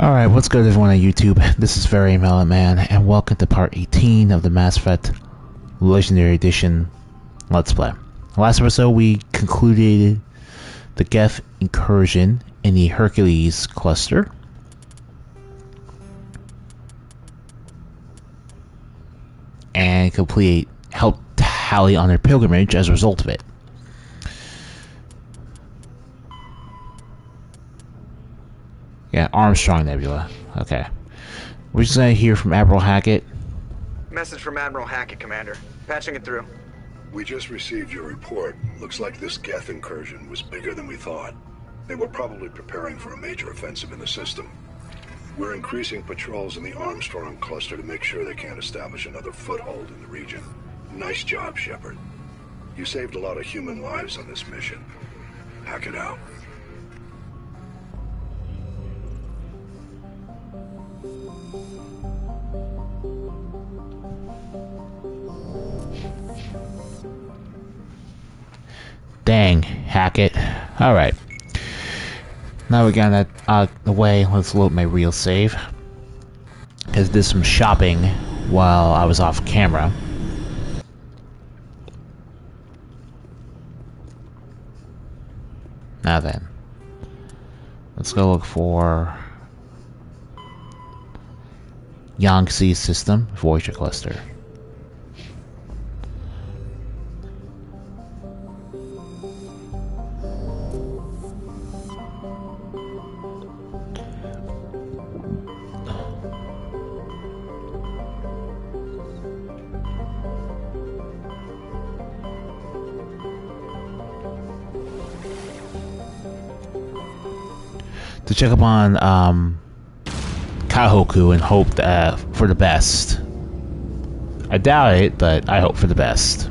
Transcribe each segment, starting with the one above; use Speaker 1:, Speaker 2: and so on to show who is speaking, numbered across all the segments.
Speaker 1: Alright, what's good everyone on YouTube? This is Very Melon Man, and welcome to part 18 of the Mass Effect Legendary Edition Let's Play. Last episode we concluded the Geth incursion in the Hercules cluster. And helped Tali on her pilgrimage as a result of it. Yeah, Armstrong Nebula. Okay. We're just gonna hear from Admiral Hackett.
Speaker 2: Message from Admiral Hackett, Commander. Patching it through.
Speaker 3: We just received your report. Looks like this Geth incursion was bigger than we thought. They were probably preparing for a major offensive in the system. We're increasing patrols in the Armstrong cluster to make sure they can't establish another foothold in the region. Nice job, Shepard. You saved a lot of human lives on this mission. Hackett out.
Speaker 1: Dang, Hackett. Alright. Now we got that out of the way, let's load my real save. Because I did some shopping while I was off camera. Now then. Let's go look for Yangtze system, Voyager Cluster. To check up on Kahoku and hope for the best. I doubt it, but I hope for the best.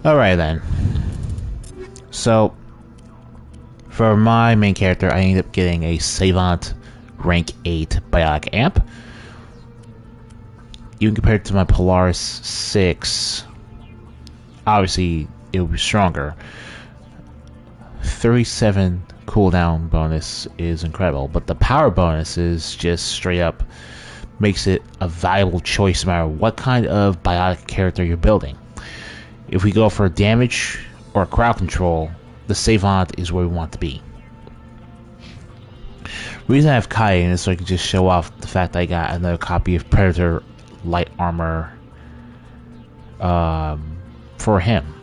Speaker 1: Alright then. So, for my main character, I ended up getting a Savant rank 8 biotic amp. Even compared to my Polaris 6, obviously it will be stronger. 37 cooldown bonus is incredible, but the power bonus is just straight up makes it a valuable choice no matter what kind of biotic character you're building. If we go for damage or crowd control, the Savant is where we want to be. The reason I have Kaidan is so I can just show off the fact that I got another copy of Predator light armor for him,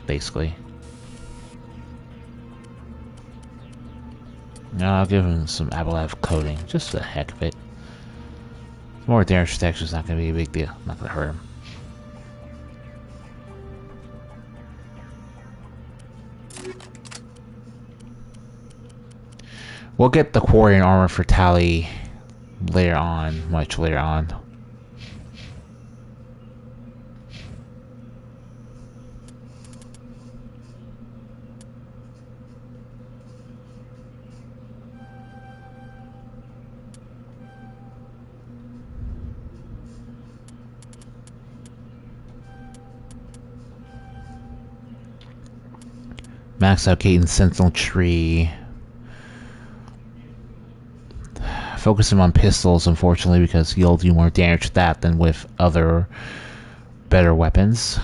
Speaker 1: basically. Now I'll give him some Abalav coating, just for the heck of it. More damage protection is not going to be a big deal, not going to hurt him. We'll get the Quarian armor for Tali later on, much later on. Max out Kaidan's Sentinel Tree. Focus him on pistols, unfortunately, because he'll do more damage with that than with other better weapons.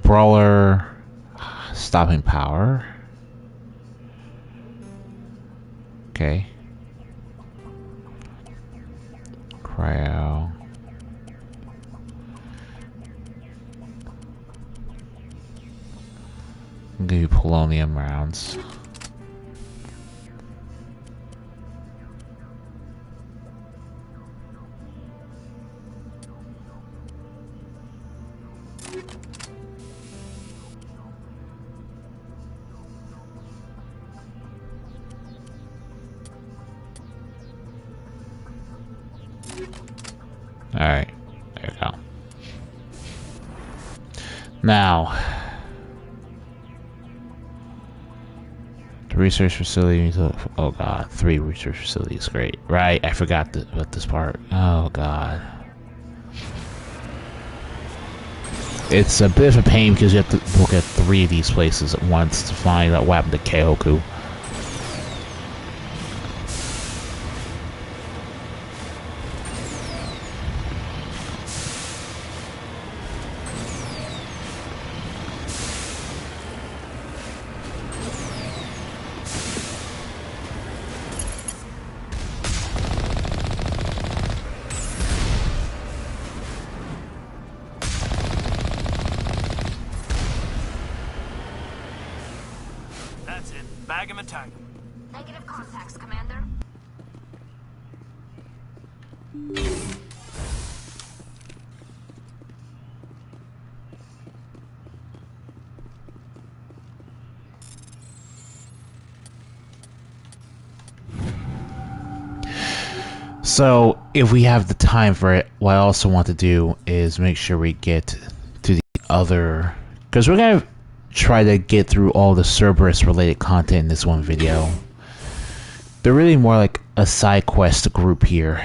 Speaker 1: Brawler stopping power. Okay. Cryo. I'll give you polonium rounds. Alright, there we go. Now, the research facility, oh god, 3 research facilities, great. Right, I forgot about this part. Oh god. It's a bit of a pain because you have to look at 3 of these places at once to find out what happened to Kehoku.
Speaker 4: Bag him and tag him.
Speaker 5: Negative contacts, Commander.
Speaker 1: So, if we have the time for it, what I also want to do is make sure we get to the other... Because we're going to try to get through all the Cerberus related content in this one video. They're really more like a side quest group here,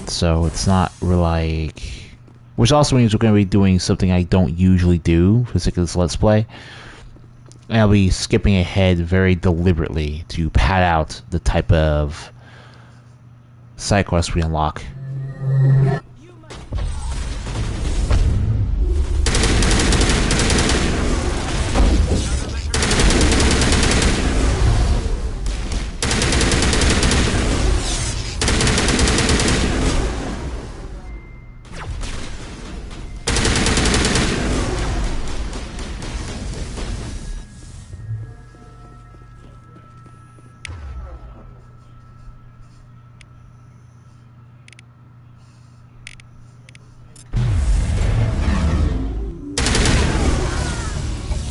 Speaker 1: so it's not really like, which also means we're going to be doing something I don't usually do for this Let's Play, and I'll be skipping ahead very deliberately to pad out the type of side quest we unlock.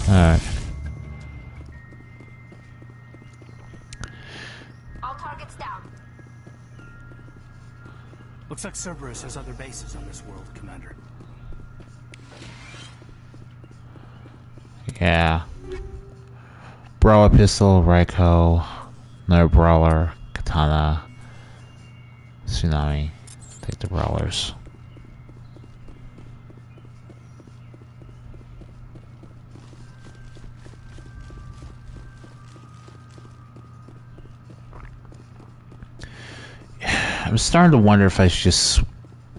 Speaker 1: Alright.
Speaker 5: All targets down.
Speaker 4: Looks like Cerberus has other bases on this world, Commander.
Speaker 1: Yeah. Brawler pistol, Raiko, another brawler, katana, tsunami. Take the brawlers. I'm starting to wonder if I should just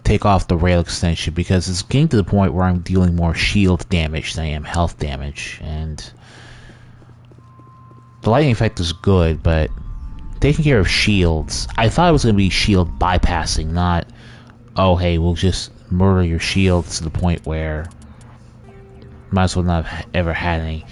Speaker 1: take off the rail extension, because it's getting to the point where I'm dealing more shield damage than I am health damage, and the lightning effect is good, but taking care of shields, I thought it was going to be shield bypassing, not, oh hey, we'll just murder your shields to the point where might as well not have ever had any.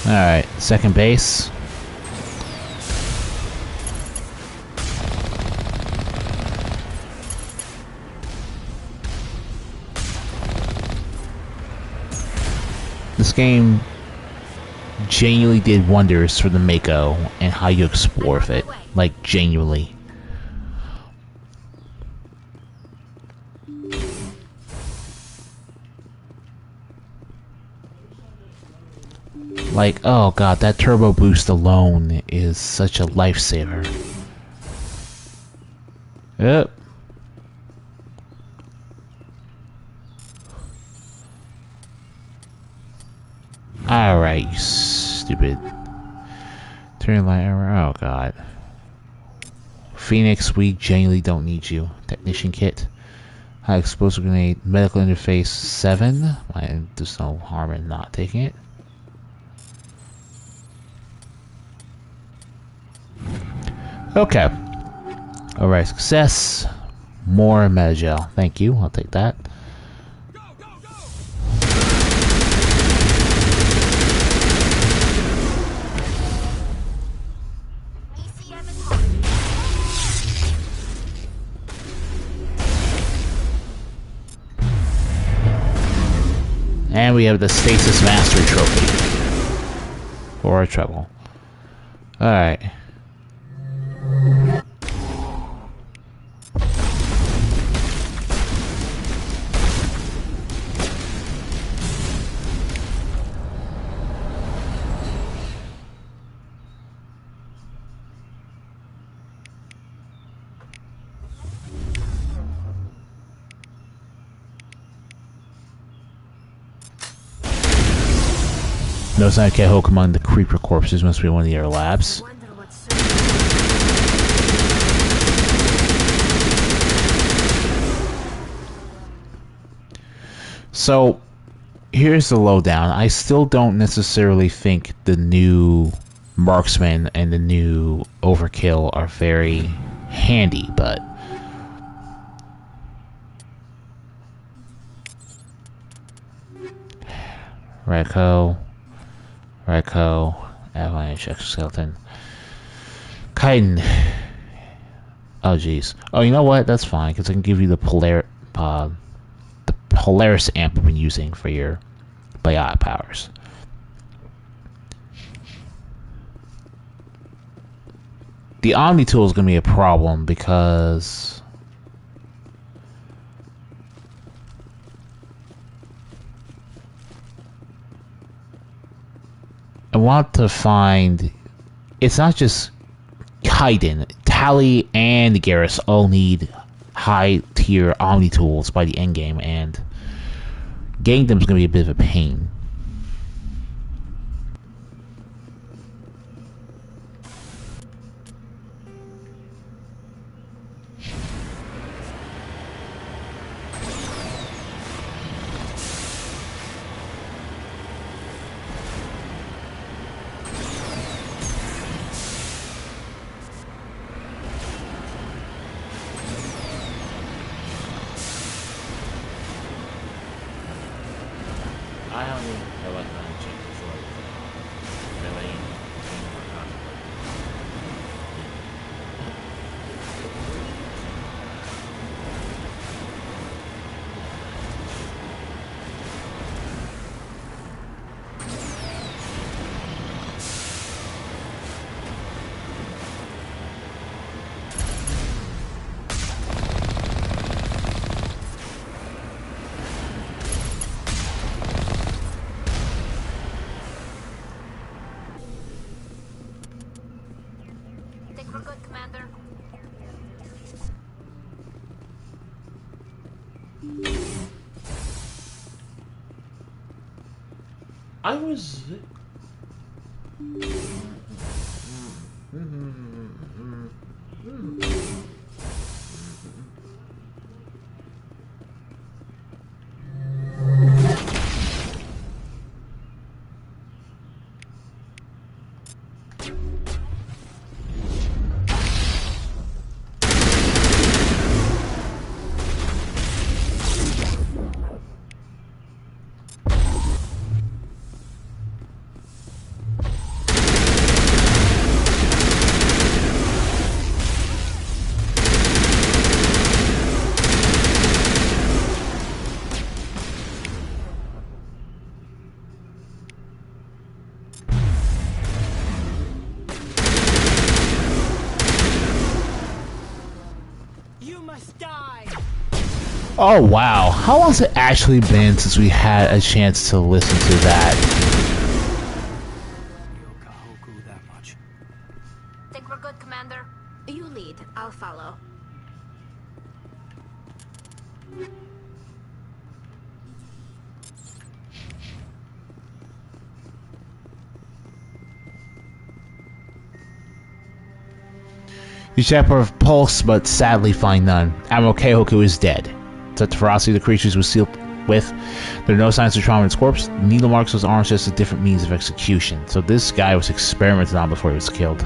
Speaker 1: Alright, second base. This game genuinely did wonders for the Mako and how you explore with it. Like, genuinely. Like, oh god, that turbo boost alone is such a lifesaver. Yep. Alright, you stupid. Turn light armor. Oh god. Phoenix, we genuinely don't need you. Technician kit. High explosive grenade. Medical interface 7. There's no harm in not taking it. Okay. Alright, success. More metagel. Thank you. I'll take that. And we have the Stasis Mastery Trophy for our trouble. Alright. No sign of K-Hulk among the creeper corpses. Must be one of the other labs. So, here's the lowdown. I still don't necessarily think the new Marksman and the new Overkill are very handy, but... Reco... Avalanche, Exoskeleton. Kaidan. Oh, jeez. Oh, you know what? That's fine, because I can give you the Polaris amp I've been using for your biotic powers. The Omni tool is going to be a problem, because... I want to find... It's not just Kaidan. Tally and Garrus all need high-tier Omni tools by the endgame, and getting them is going to be a bit of a pain. I don't even feel like I'm changes like really
Speaker 5: We're good, Commander.
Speaker 1: I was... Oh wow, how long has it actually been since we had a chance to listen to that?
Speaker 4: That much.
Speaker 5: Think we're good, Commander?
Speaker 6: You lead. I'll follow.
Speaker 1: You check for pulse, but sadly find none. Admiral Keihoku is dead. Such the ferocity the creatures was sealed with, there are no signs of trauma in his corpse. Needle marks on his arms just a different means of execution. So this guy was experimented on before he was killed.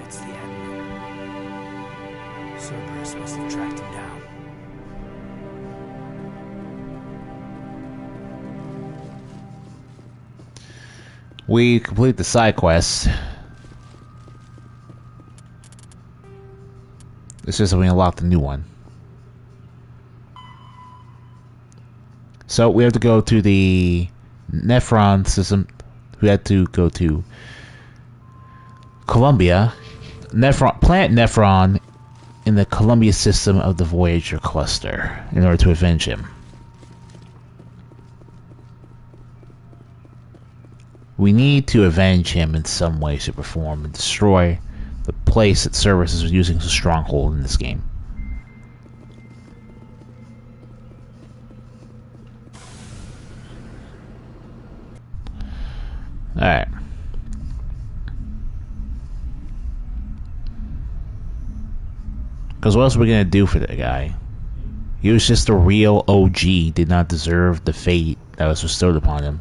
Speaker 4: It's the Admiral. Cerberus must have tracked him down.
Speaker 1: We complete the side quest. This is when we unlock the new one. So we have to go to the Nephron system. We had to go to Columbia, planet Nephron in the Columbia system of the Voyager Cluster in order to avenge him. We need to avenge him in some way to perform and destroy the place that Cerberus is using as a stronghold in this game. Alright. Because what else are we going to do for that guy? He was just a real OG, did not deserve the fate that was bestowed upon him.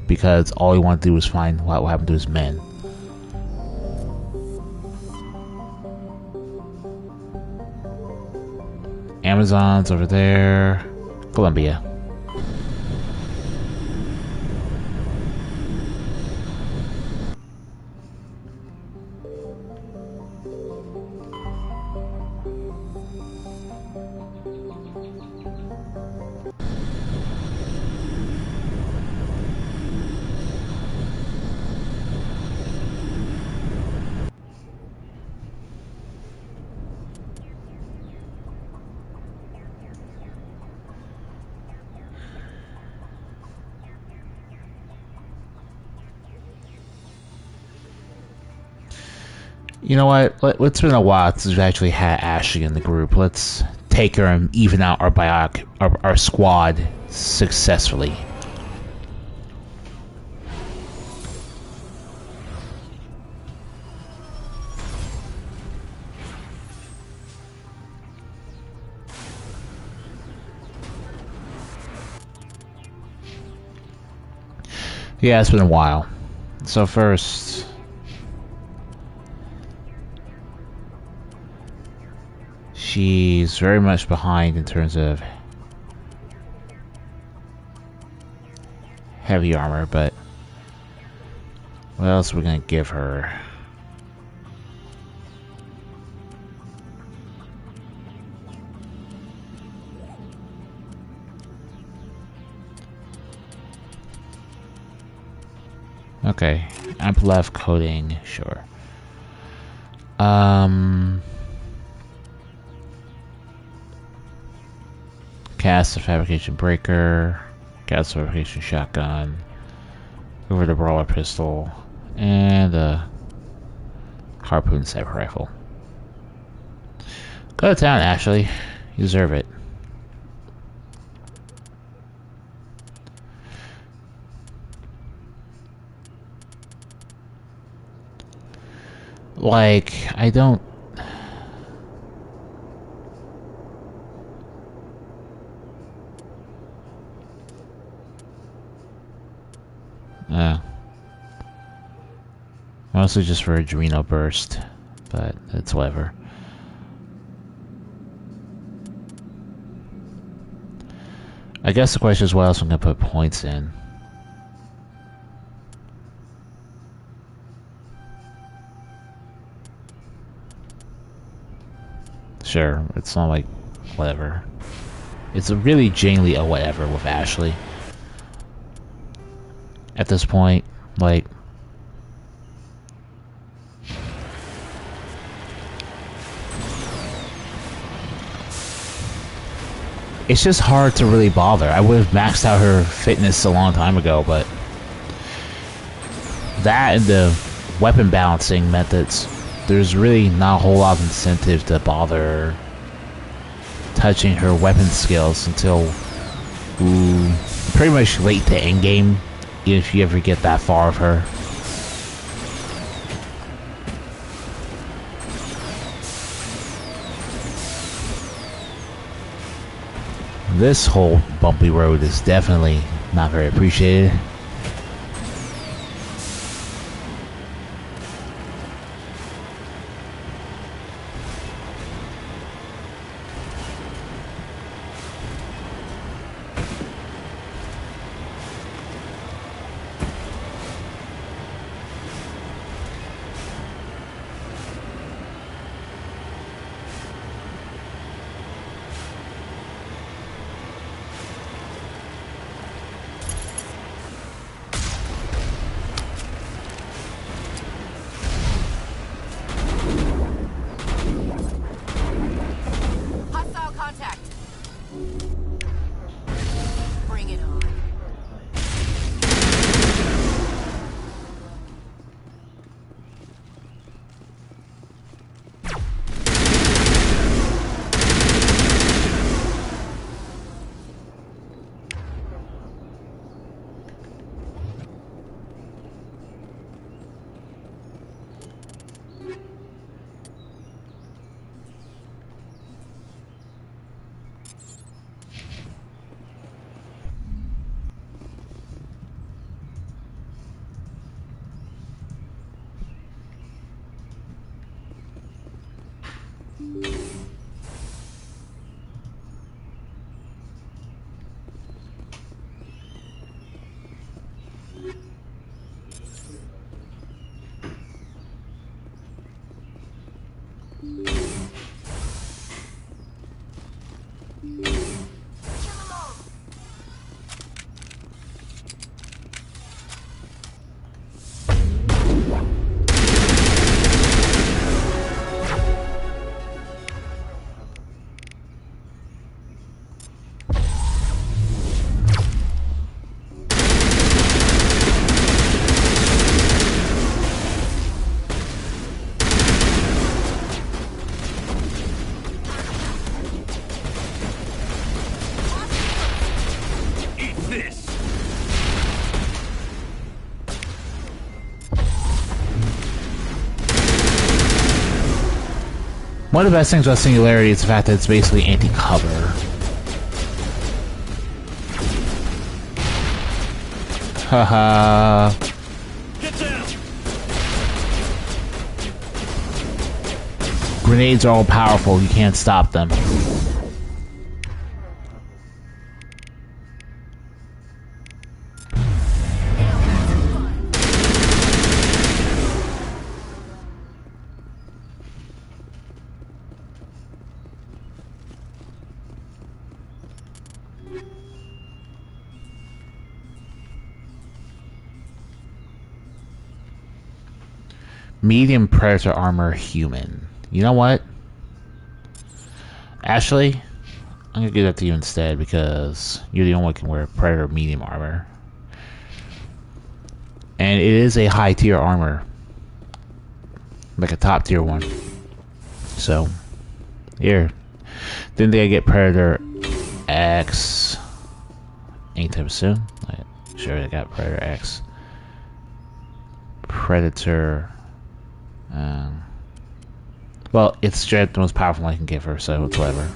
Speaker 1: Because all he wanted to do was find what happened to his men. Amazon's over there. Columbia. You know what? It's been a while since we've actually had Ashley in the group. Let's take her and even out our squad successfully. Yeah, it's been a while. So first, she's very much behind in terms of heavy armor, but what else are we gonna give her? Okay, amp-left coating, sure. Cast a fabrication breaker, cast a fabrication shotgun, over the brawler pistol, and a harpoon sniper rifle. Go to town, Ashley. You deserve it. Like, I don't... Mostly just for adrenal burst, but it's whatever. I guess the question is what else I'm gonna put points in. Sure, it's not like whatever. It's really genuinely a whatever with Ashley. At this point, like, it's just hard to really bother. I would have maxed out her fitness a long time ago, but that and the weapon balancing methods, there's really not a whole lot of incentive to bother touching her weapon skills until pretty much late to end game, if you ever get that far of her. This whole bumpy road is definitely not very appreciated. One of the best things about Singularity is the fact that it's basically anti-cover. Haha. Grenades are all powerful, you can't stop them. Medium Predator armor human. You know what? Actually, I'm gonna give that to you instead because you're the only one who can wear Predator medium armor. And it is a high tier armor. Like a top tier one. So, here. Didn't think I get Predator X anytime soon. Sure, I got Predator X. Predator. Well, it's straight the most powerful I can give her, so it's whatever.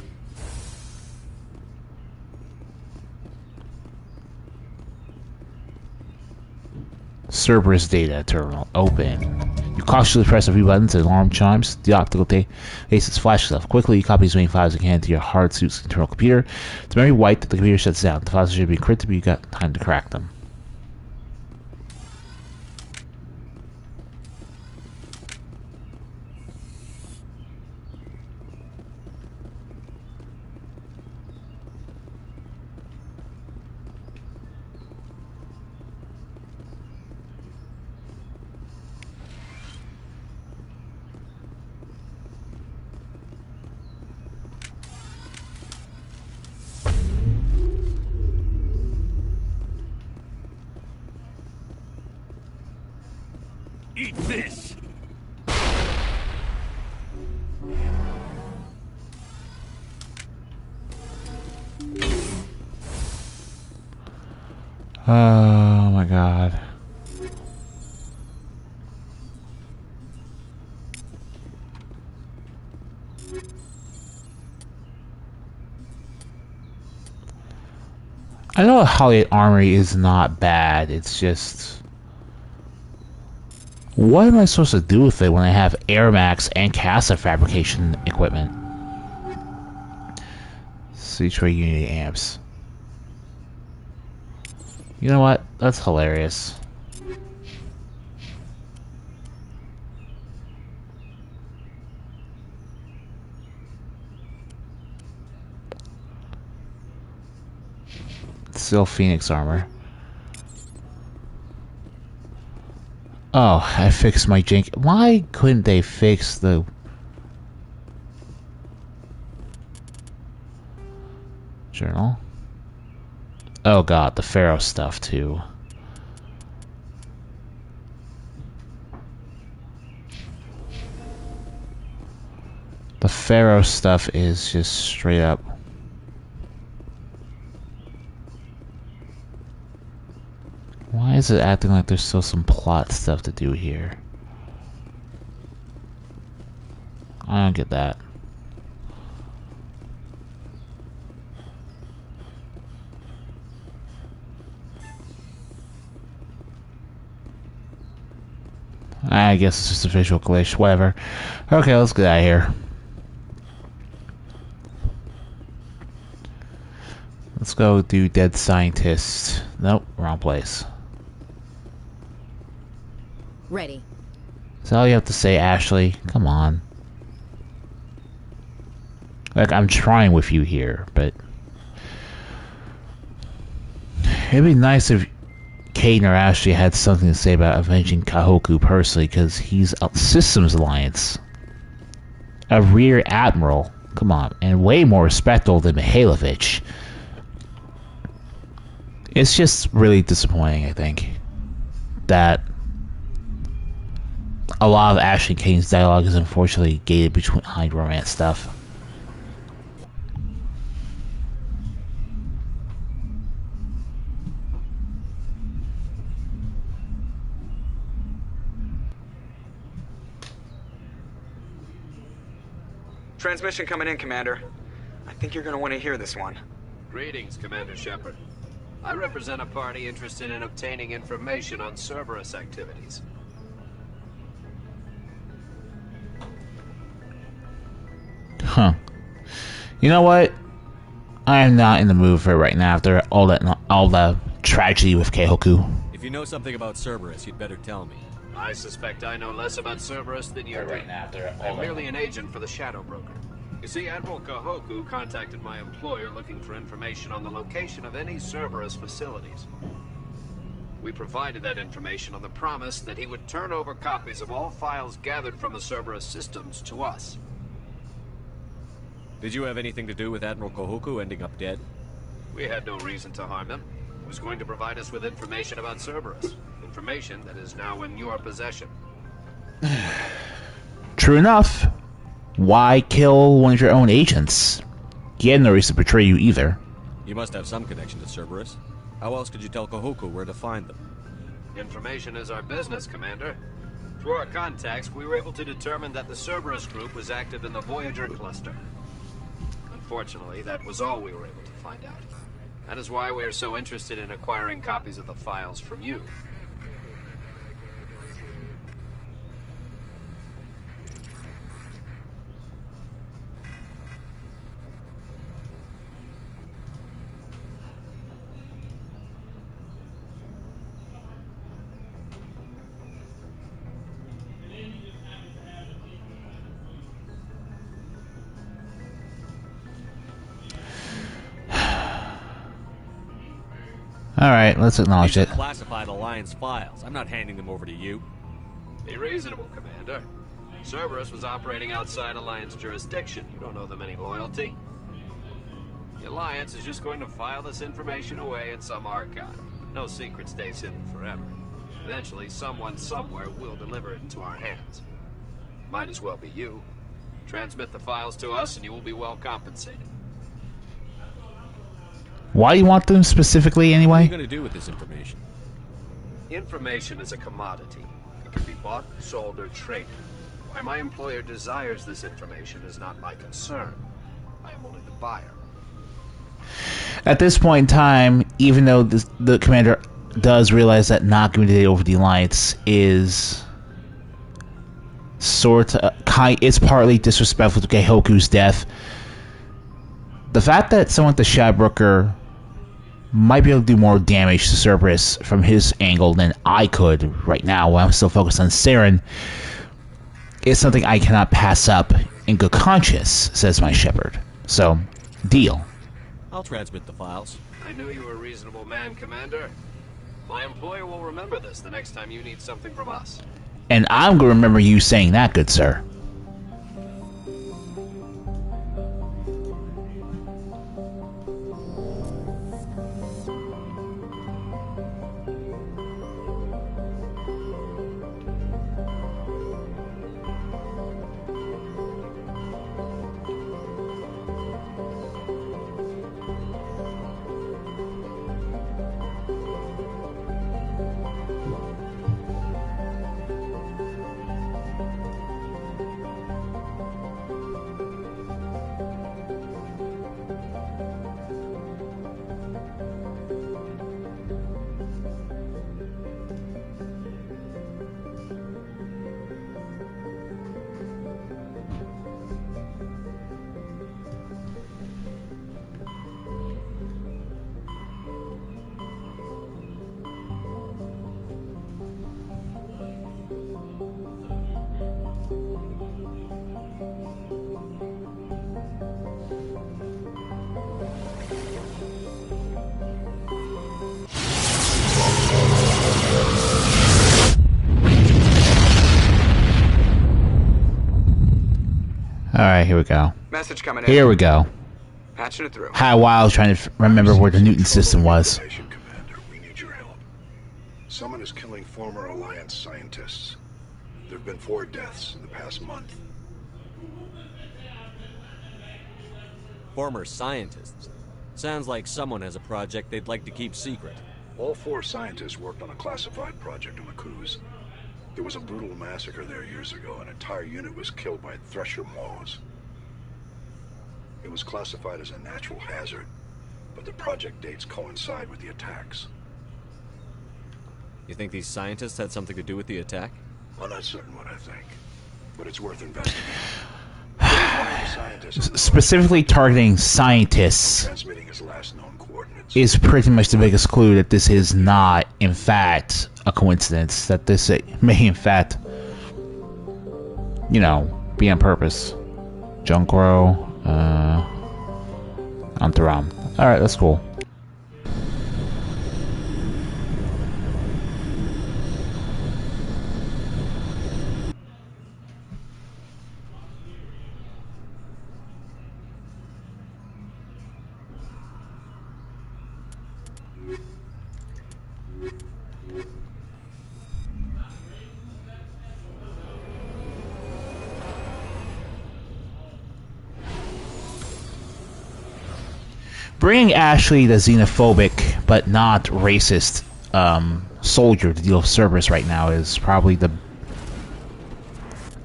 Speaker 1: Cerberus data terminal open. You cautiously press a few buttons as alarm chimes. The optical basis flashes off. Quickly, you copy as many files as you can to your hard suit's internal computer. It's very white that the computer shuts down. The files should be encrypted, but you got time to crack them. Oh my god. I know Hollywood Armory is not bad, it's just... What am I supposed to do with it when I have air max and caster fabrication equipment? C-Tray Unity amps. You know what? That's hilarious. Still Phoenix armor. Oh, I fixed my jank. Why couldn't they fix the... Journal? Oh god, the Pharaoh stuff too. The Pharaoh stuff is just straight up. Why is it acting like there's still some plot stuff to do here? I don't get that. I guess it's just a visual glitch, whatever. Okay, let's get out of here. Let's go do Dead Scientist. Nope, wrong place.
Speaker 7: Ready.
Speaker 1: Is that all you have to say, Ashley? Come on. Like, I'm trying with you here, but... It'd be nice if Kaidan or Ashley had something to say about avenging Kahoku personally, because he's a Systems Alliance. A Rear Admiral. Come on. And way more respectable than Mihailovich. It's just really disappointing, I think, that a lot of Ashley and Kaidan's dialogue is unfortunately gated behind romance stuff.
Speaker 2: Transmission coming in, Commander. I think you're gonna want to hear this one.
Speaker 8: Greetings, Commander Shepard. I represent a party interested in obtaining information on Cerberus activities.
Speaker 1: Huh. You know what? I am not in the mood for it right now after all the tragedy with Keihoku.
Speaker 4: If you know something about Cerberus, you'd better tell me.
Speaker 8: I suspect I know less about Cerberus than you do. I'm merely an agent for the Shadow Broker. You see, Admiral Kahoku contacted my employer looking for information on the location of any Cerberus facilities. We provided that information on the promise that he would turn over copies of all files gathered from the Cerberus systems to us.
Speaker 4: Did you have anything to do with Admiral Kahoku ending up dead?
Speaker 8: We had no reason to harm him. He was going to provide us with information about Cerberus. Information that is now in your possession.
Speaker 1: True enough. Why kill one of your own agents? He had no reason to betray you either.
Speaker 4: You must have some connection to Cerberus. How else could you tell Kahoku where to find them?
Speaker 8: Information is our business, Commander. Through our contacts, we were able to determine that the Cerberus group was active in the Voyager Cluster. Unfortunately, that was all we were able to find out. That is why we are so interested in acquiring copies of the files from you.
Speaker 1: Alright, let's acknowledge
Speaker 4: These
Speaker 1: it.
Speaker 4: are classified Alliance files. I'm not handing them over to you.
Speaker 8: Be reasonable, Commander. Cerberus was operating outside Alliance jurisdiction. You don't owe them any loyalty. The Alliance is just going to file this information away in some archive. No secret stays hidden forever. Eventually, someone somewhere will deliver it into our hands. Might as well be you. Transmit the files to us and you will be well compensated.
Speaker 1: Why do you want them specifically
Speaker 7: What are
Speaker 1: anyway?
Speaker 7: you going to do with this information?
Speaker 8: Information is a commodity. It can be bought, sold, or traded. Why my employer desires this information is not my concern. I am only the buyer.
Speaker 1: At this point in time, even though the commander does realize that not giving the data over the Alliance is it's partly disrespectful to Keihoku's death, the fact that someone at the Shadowbroker might be able to do more damage to Cerberus from his angle than I could right now while I'm still focused on Saren is something I cannot pass up in good conscience, says my Shepard. So, deal.
Speaker 7: I'll transmit the files.
Speaker 8: I knew you were a reasonable man, Commander. My employer will remember this the next time you need something from us.
Speaker 1: And I'm going to remember you saying that, good sir. Alright, here we go.
Speaker 2: Message coming in.
Speaker 1: Here we go.
Speaker 2: Patching it through.
Speaker 1: Had a while I was trying to remember where the Newton system was.
Speaker 3: Commander, we need your help. Someone is killing former Alliance scientists. There have been 4 deaths in the past month.
Speaker 7: Former scientists. Sounds like someone has a project they'd like to keep secret.
Speaker 3: All 4 scientists worked on a classified project on the Kuz. There was a brutal massacre there years ago. An entire unit was killed by thresher maws. It was classified as a natural hazard, but the project dates coincide with the attacks.
Speaker 7: You think these scientists had something to do with the attack?
Speaker 3: I'm not certain what I think, but it's worth investigating. One of the scientists
Speaker 1: Specifically targeting scientists
Speaker 3: transmitting his last known coordinates.
Speaker 1: is pretty much the biggest clue that this is not, in fact, a coincidence. That this may, in fact, you know, be on purpose. Junkro, Antaram. Alright, that's cool. Bringing Ashley, the xenophobic but not racist soldier, to deal with Cerberus right now is probably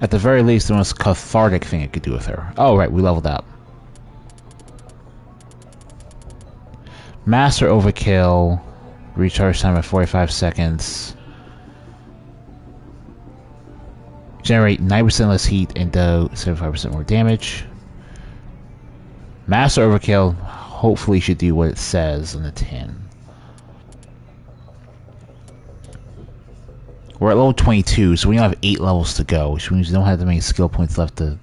Speaker 1: at the very least, the most cathartic thing I could do with her. Oh, right, we leveled up. Master overkill. Recharge time at 45 seconds. Generate 9% less heat and do 75% more damage. Master overkill hopefully should do what it says on the tin. We're at level 22, so we only have 8 levels to go, which means we don't have that many skill points left to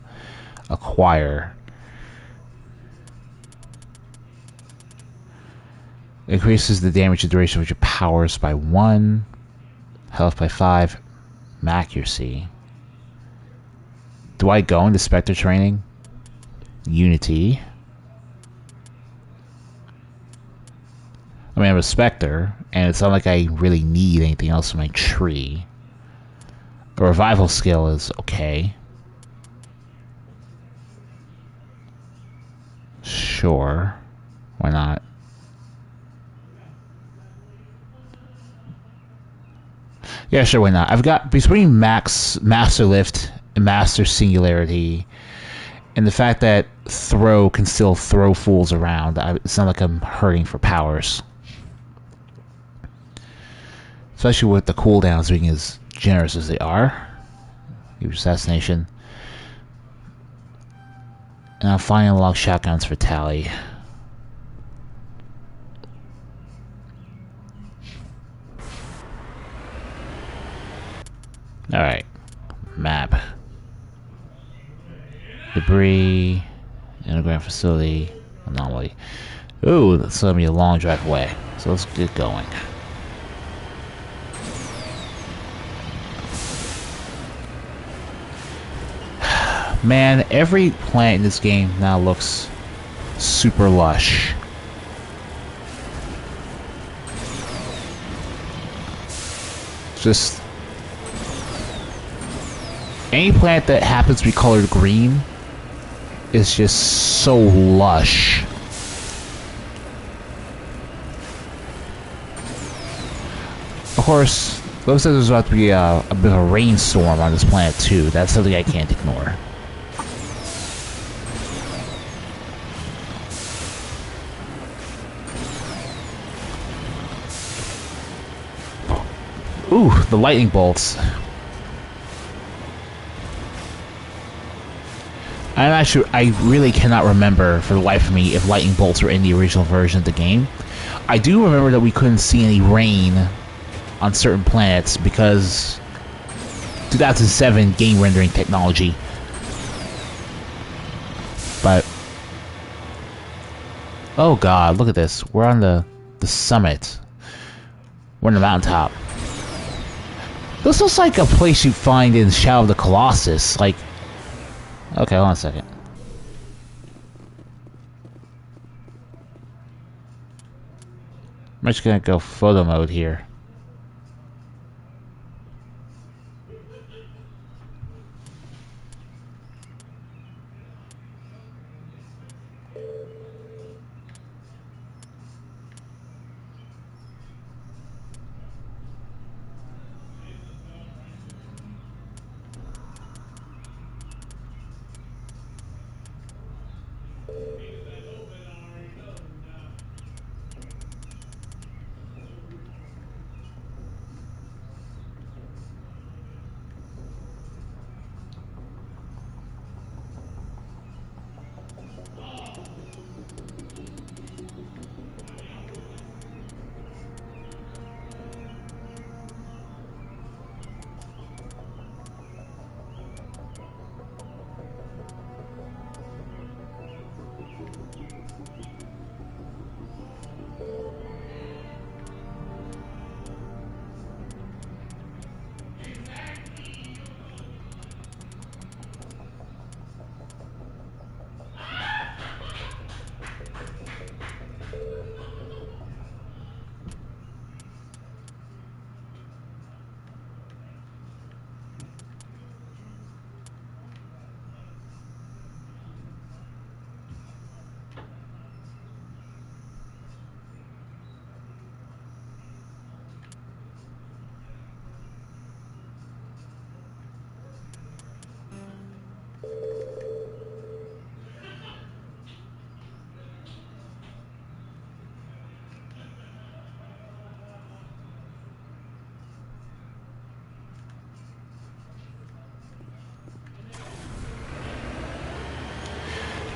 Speaker 1: acquire. Increases the damage and duration of your powers by 1, health by 5, accuracy. Do I go into Spectre training? Unity. I mean, I'm a Spectre, and it's not like I really need anything else in my tree. A revival skill is okay. Sure. Why not? Yeah, sure, why not? I've got between Master Lift and Master Singularity, and the fact that Throw can still throw fools around, it's not like I'm hurting for powers. Especially with the cooldowns being as generous as they are. Huge assassination. And I'll finally unlock shotguns for Tally. Alright. Map. Debris. Underground facility. Anomaly. Ooh, that's gonna be a long drive away. So let's get going. Man, every plant in this game now looks super lush. Just any plant that happens to be colored green is just so lush. Of course, looks like there's about to be a bit of a rainstorm on this planet too. That's something I can't ignore. Ooh, the lightning bolts. I really cannot remember for the life of me if lightning bolts were in the original version of the game. I do remember that we couldn't see any rain on certain planets because 2007 game rendering technology. But oh god, look at this. We're on the summit. We're on the mountaintop. This looks like a place you find in Shadow of the Colossus. Like, okay, hold on a second. I'm just gonna go photo mode here.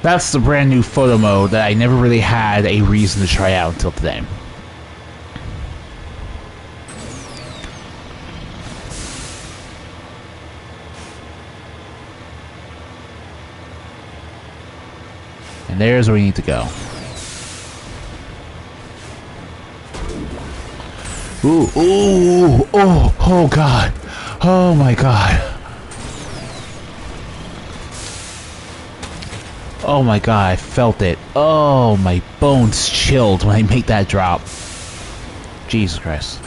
Speaker 1: That's the brand new photo mode that I never really had a reason to try out until today. And there's where we need to go. Ooh, ooh, oh, oh god. Oh my god. Oh my god, I felt it. Oh, my bones chilled when I made that drop. Jesus Christ.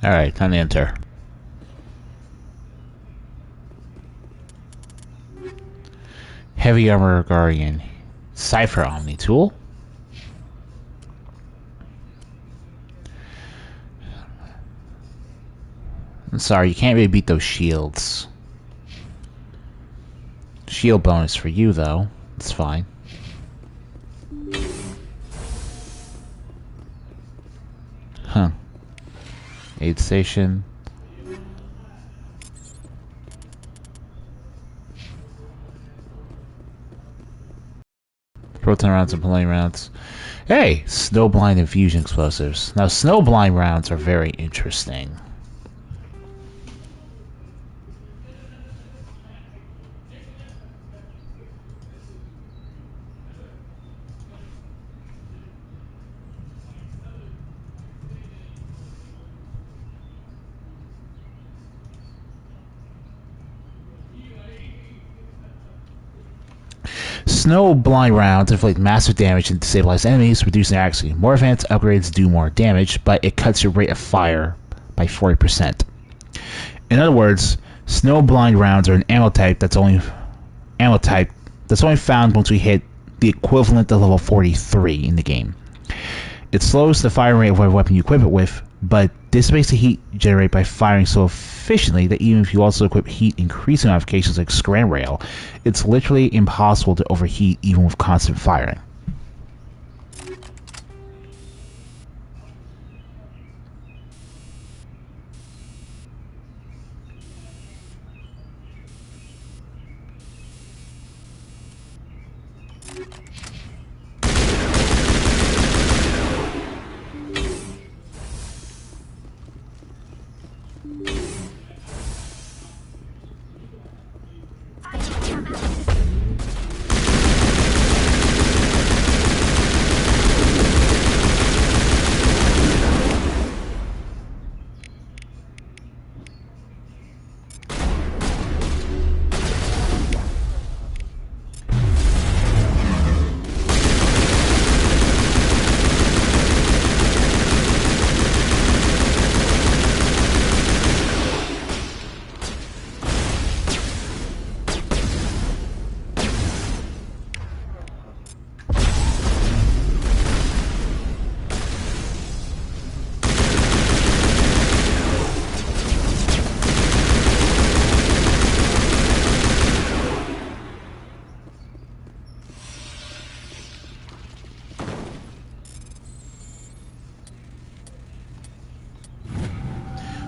Speaker 1: Alright, time to enter. Heavy Armor Guardian. Cypher Omni Tool. I'm sorry, you can't really beat those shields. Shield bonus for you, though. It's fine. Huh. Aid station. Proton rounds and polonium rounds. Hey! Snowblind and fusion explosives. Now, snowblind rounds are very interesting. Snowblind rounds inflict massive damage and destabilize enemies, reducing their accuracy. More advanced upgrades do more damage, but it cuts your rate of fire by 40%. In other words, snowblind rounds are an ammo type that's only found once we hit the equivalent of level 43 in the game. It slows the firing rate of whatever weapon you equip it with, but dissipates the heat generated by firing so efficiently that even if you also equip heat-increasing modifications like Scram Rail, it's literally impossible to overheat even with constant firing.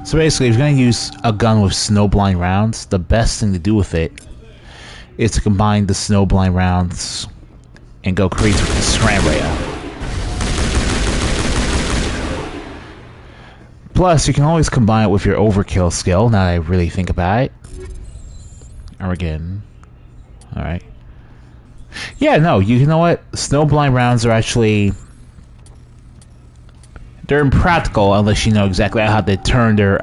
Speaker 1: So basically, if you're going to use a gun with snowblind rounds, the best thing to do with it is to combine the snowblind rounds and go crazy with the Scram Rail. Plus, you can always combine it with your overkill skill, now that I really think about it. Armageddon. Alright. Yeah, no, you know what? Snowblind rounds are actually... they're impractical unless you know exactly how to turn their,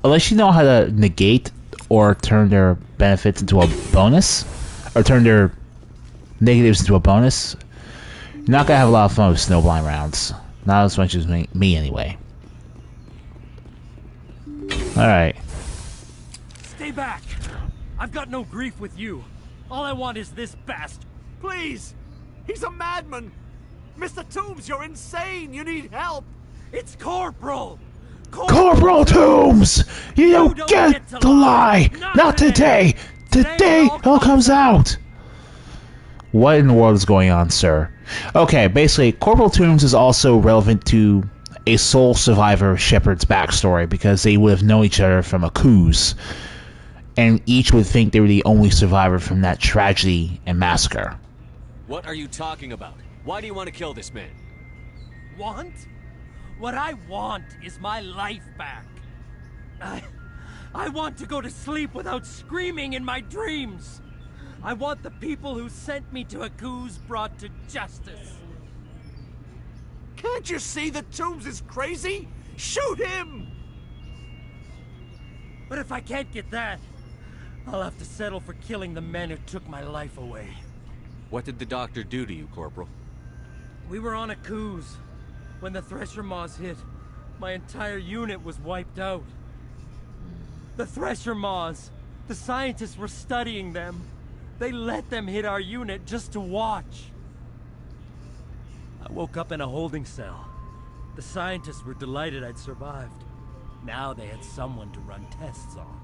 Speaker 1: unless you know how to negate or turn their benefits into a bonus, or turn their negatives into a bonus. You're not gonna have a lot of fun with snowblind rounds. Not as much as me anyway. Alright.
Speaker 4: Stay back! I've got no grief with you. All I want is this bastard.
Speaker 9: Please! He's a madman! Mr. Toombs, you're insane! You need help!
Speaker 4: It's Corporal!
Speaker 1: Corporal Toombs! You don't get to lie! Not today! Today it all comes out! What in the world is going on, sir? Okay, basically, Corporal Toombs is also relevant to a sole survivor of Shepard's backstory, because they would have known each other from a cruise, and each would think they were the only survivor from that tragedy and massacre.
Speaker 7: What are you talking about? Why do you want to kill this man?
Speaker 4: Want? What I want is my life back. I want to go to sleep without screaming in my dreams. I want the people who sent me to Aku's brought to justice.
Speaker 9: Can't you see that Toombs is crazy? Shoot him!
Speaker 4: But if I can't get that, I'll have to settle for killing the men who took my life away.
Speaker 7: What did the doctor do to you, Corporal?
Speaker 4: We were on Aku's when the Thresher Maws hit. My entire unit was wiped out. The Thresher Maws, the scientists were studying them. They let them hit our unit just to watch. I woke up in a holding cell. The scientists were delighted I'd survived. Now they had someone to run tests on.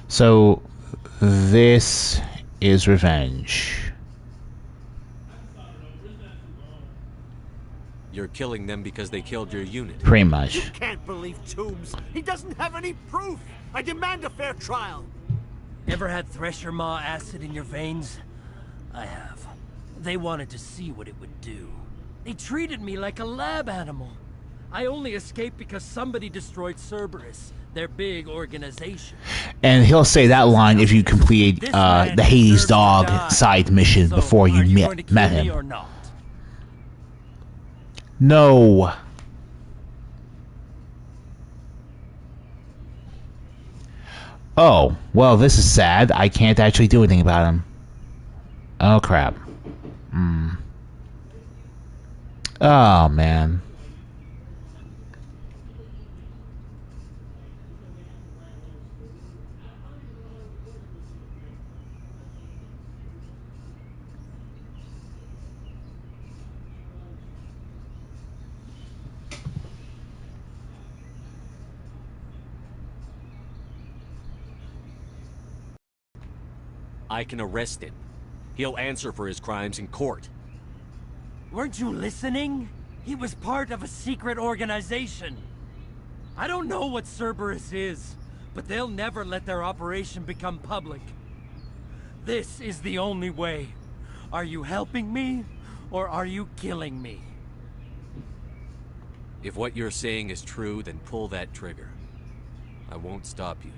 Speaker 1: So, this is revenge.
Speaker 7: You're killing them because they killed your unit.
Speaker 1: Pretty much.
Speaker 9: You can't believe Toombs. He doesn't have any proof. I demand a fair trial.
Speaker 4: Ever had Thresher Maw acid in your veins? I have. They wanted to see what it would do. They treated me like a lab animal. I only escaped because somebody destroyed Cerberus, their big organization.
Speaker 1: And he'll say that line if you complete the Hades Dog side mission before you met him.
Speaker 4: Or not?
Speaker 1: No. Oh, well, this is sad. I can't actually do anything about him. Oh, crap. Oh, man.
Speaker 7: I can arrest him. He'll answer for his crimes in court.
Speaker 4: Weren't you listening? He was part of a secret organization. I don't know what Cerberus is, but they'll never let their operation become public. This is the only way. Are you helping me, or are you killing me?
Speaker 7: If what you're saying is true, then pull that trigger. I won't stop you.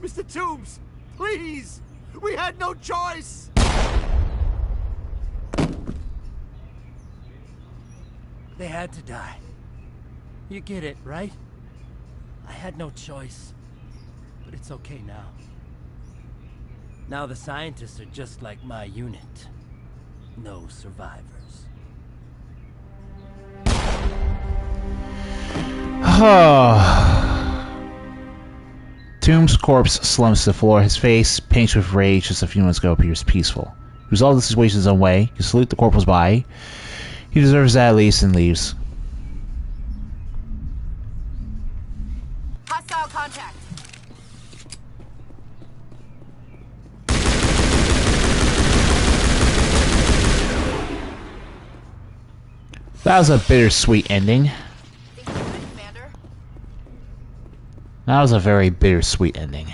Speaker 9: Mr. Toombs, please! We had no choice!
Speaker 4: They had to die. You get it, right? I had no choice. But it's okay now. Now the scientists are just like my unit. No survivors.
Speaker 1: Toombs' corpse slumps to the floor. His face, painted with rage just a few moments ago, appears peaceful. He resolved the situation his own way. He salutes the corporal's body. He deserves that at least, and leaves.
Speaker 5: Hostile contact.
Speaker 1: That was a bittersweet ending.
Speaker 5: Think we're good, Commander?
Speaker 1: That was a very bittersweet ending.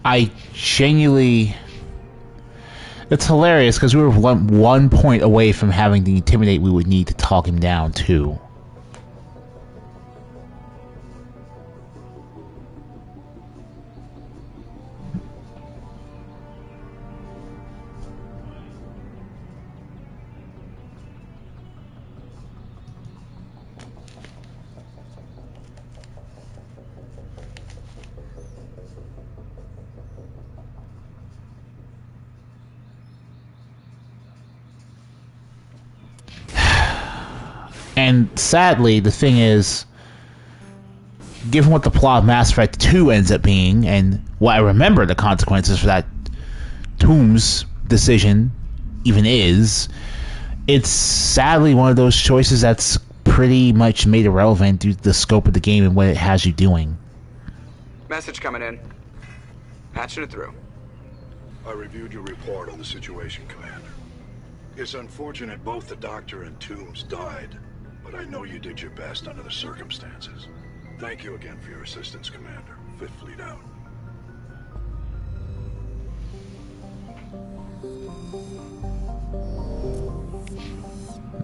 Speaker 1: I genuinely... It's hilarious because we were one point away from having the intimidate we would need to talk him down too. And sadly, the thing is, given what the plot of Mass Effect 2 ends up being, and what I remember the consequences for that Toombs decision even is, it's sadly one of those choices that's pretty much made irrelevant due to the scope of the game and what it has you doing.
Speaker 2: Message coming in. Patching it through.
Speaker 3: I reviewed your report on the situation, Commander. It's unfortunate both the Doctor and Toombs died, but I know you did your best under the circumstances. Thank you again for your assistance, Commander. Fifth Fleet out.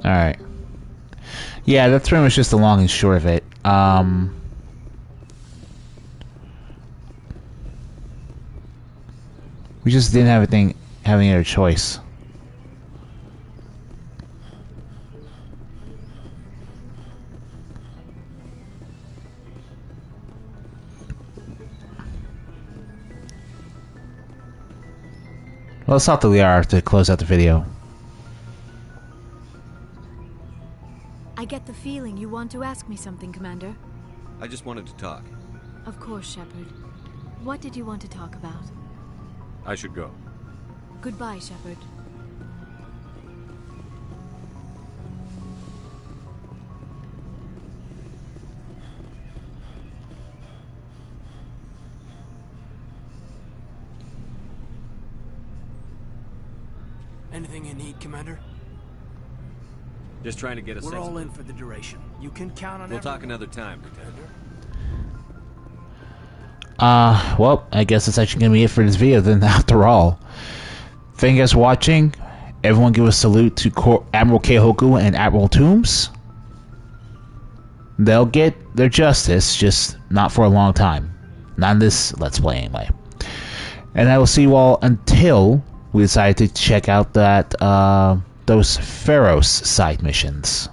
Speaker 1: Alright. Yeah, that's pretty much just the long and short of it. We just didn't have any other choice. Let's talk to Liara to close out the video.
Speaker 10: I get the feeling you want to ask me something, Commander.
Speaker 7: I just wanted to talk.
Speaker 10: Of course, Shepard. What did you want to talk about?
Speaker 7: I should go.
Speaker 10: Goodbye, Shepard.
Speaker 9: Anything you need, Commander?
Speaker 7: Just trying to get a sense.
Speaker 9: We're all in for the duration. You can count on
Speaker 7: We'll
Speaker 9: everyone.
Speaker 7: talk another time, Commander.
Speaker 1: Well, I guess that's actually gonna be it for this video then, after all. Thank you guys for watching. Everyone give a salute to Admiral Keihoku and Admiral Toombs. They'll get their justice, just not for a long time. Not in this Let's Play anyway. And I will see you all until we decide to check out that those Pharos side missions.